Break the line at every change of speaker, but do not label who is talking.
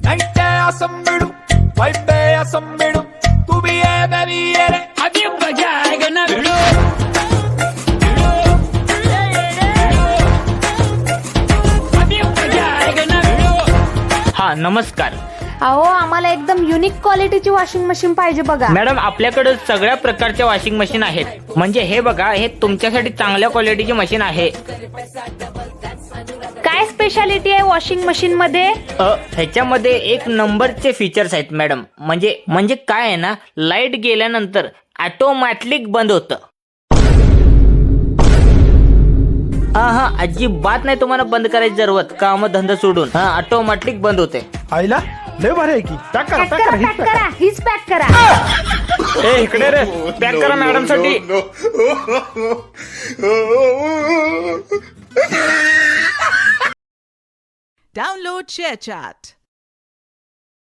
night awesome midu, vibe day awesome midu, tu bhi hai main bhi hai re, abhi maza aayega na midu.
हा नमस्कार
अहो आम्हाला एकदम unique क्वालिटीची washing machine पाहिजे बघा.
मॅडम, आपल्याकडे सगळ्या प्रकारच्या वॉशिंग मशीन आहेत. म्हणजे हे बघा, हे तुमच्यासाठी चांगल्या क्वालिटीची मशीन आहे.
काय स्पेशालिटी आहे वॉशिंग मशीन मध्ये?
ह्याच्यामध्ये एक नंबरचे फीचर्स आहेत मॅडम. म्हणजे काय आहे ना, लाईट गेल्यानंतर ऑटोमॅटिक बंद होतं. हा अजिबात नाही तुम्हाला बंद करायची जरूरत. काम धंदा सोडून ऑटोमॅटिक बंद होते.
आईला लय भारी आहे की. पॅक करा,
पॅक करा, पॅक करा, हीच पॅक करा.
ए इकडे रे, पॅक करा मॅडम साठी.
Download ShareChat.